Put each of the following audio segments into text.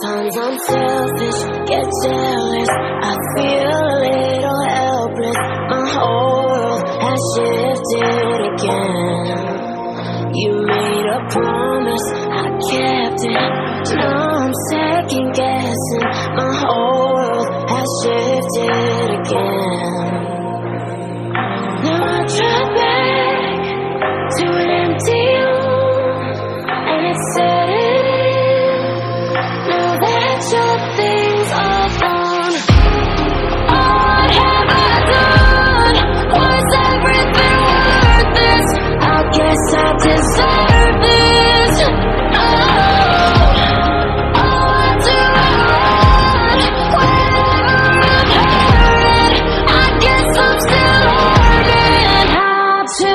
Sometimes I'm selfish, get jealous, I feel a little helpless. My whole world has shifted again. You made a promise, I kept it. Now I'm second guessing. My whole world has shifted again. Now I drive back to an empty room, and it's setting in. Now that your things are gone, what have I done? Was everything worth this? I guess I deserve this. Oh, do I run whenever I'm hurting? I guess I'm still learning how to.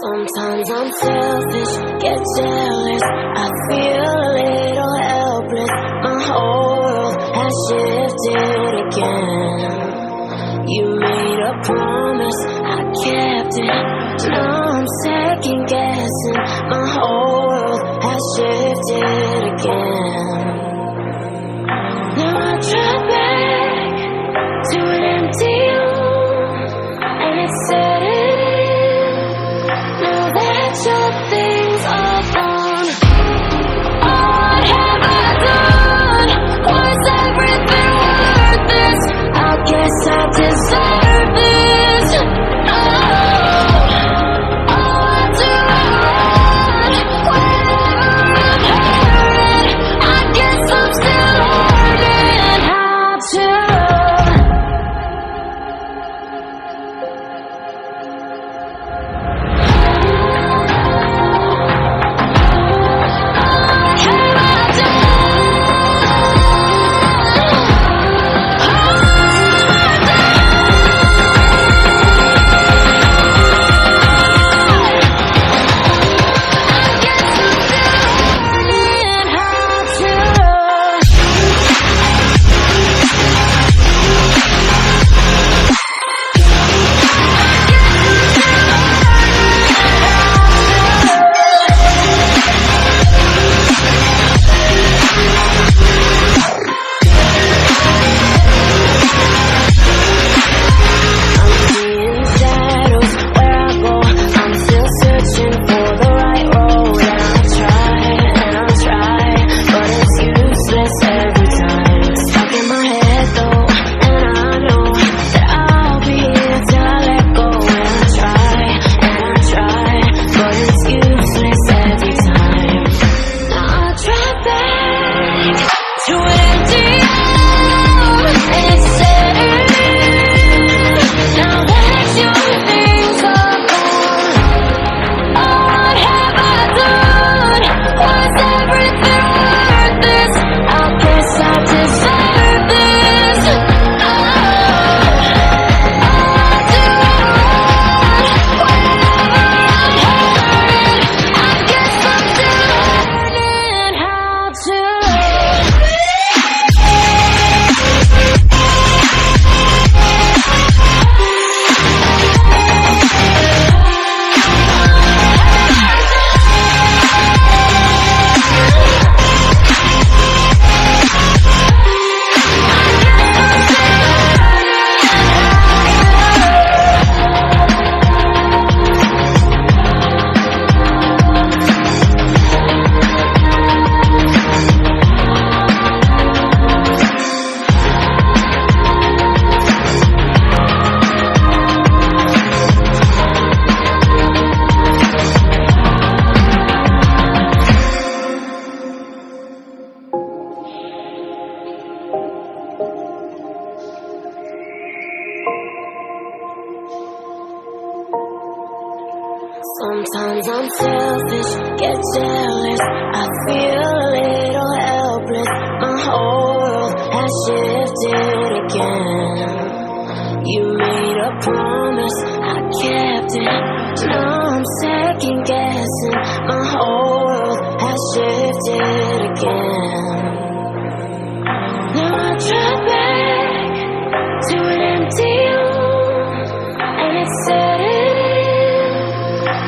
Sometimes I'm selfish, get jealous, I feel a little helpless. My whole world has shifted again. You made a promise, I kept it. Now I'm second guessing. My whole world has shifted again. Now I drive back to an empty room, and it's setting. Your things are gone. What have I done? Was everything worth this? I guess I deserve this. Oh, do I to an empty arm, and it's said, now that your things are gone, what have I done? Was everything worth this? I guess I deserve this. Oh, do I run whenever I'm hurting? I guess I'm still learning how to love. Sometimes I'm selfish, get jealous, I feel a little helpless. My whole world has shifted again. You made a promise, I kept it. Now I'm second guessing. My whole world has shifted again. Now I try back to an empty room, and it's setting.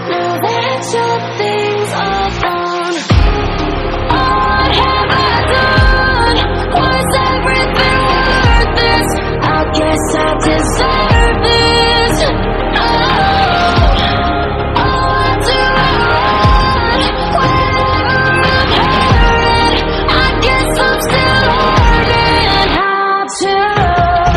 Now that your things are gone, what have I done? Was everything worth this? I guess I deserve this. Oh, do I run whenever I'm hurting? I guess I'm still learning how to love.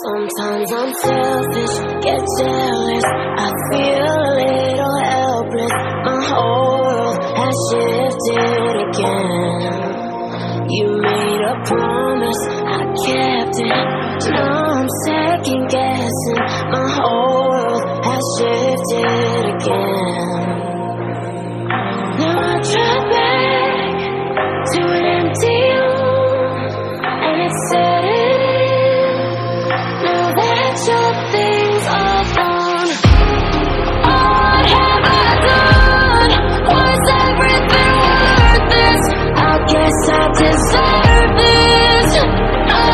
Sometimes I'm selfish, get jealous, I feel a little helpless. My whole world shifted again. You made a promise, I kept it. Now I'm second guessing. My whole world has shifted again. Now I drive back to an empty room, and it's setting in. Now that your things are gone, what have I done? Was everything worth this? I guess I deserve this. Oh,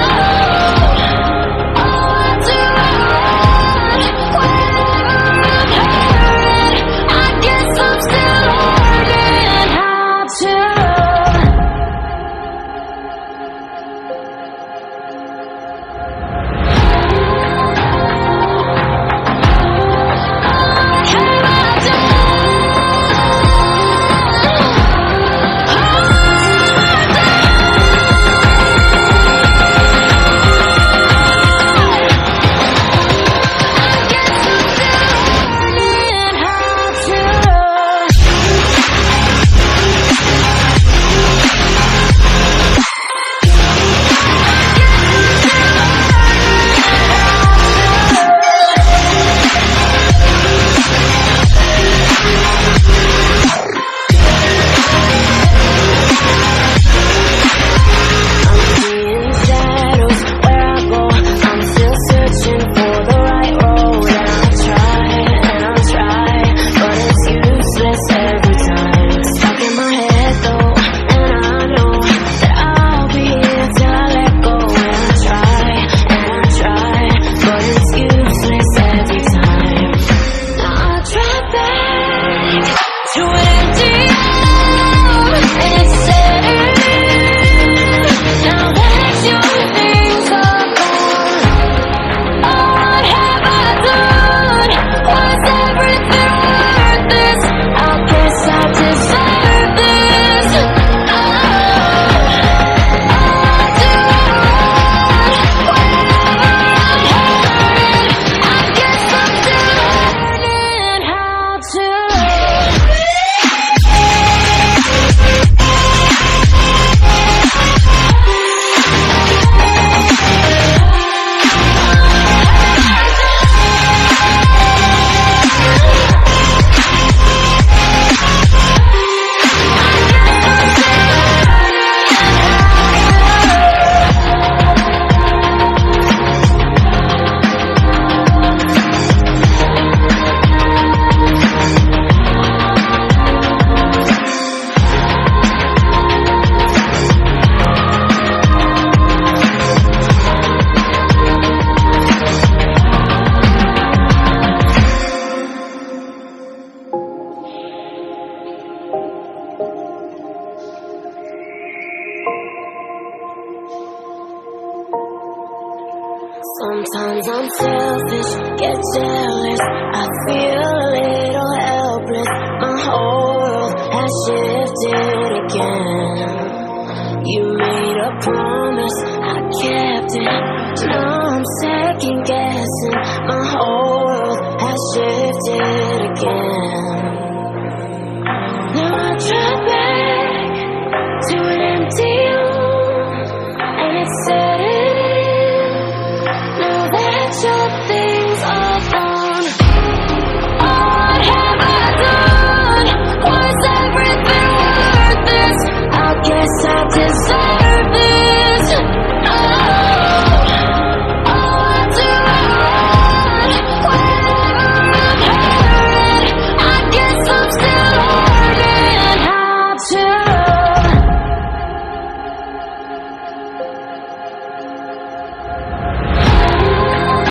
why do I run whenever I'm hurting? I guess I'm still learning how to. Sometimes I'm selfish, get jealous. I feel a little helpless. My whole world has shifted again. You made a promise, I kept it. Now I'm second guessing. My whole world has shifted again.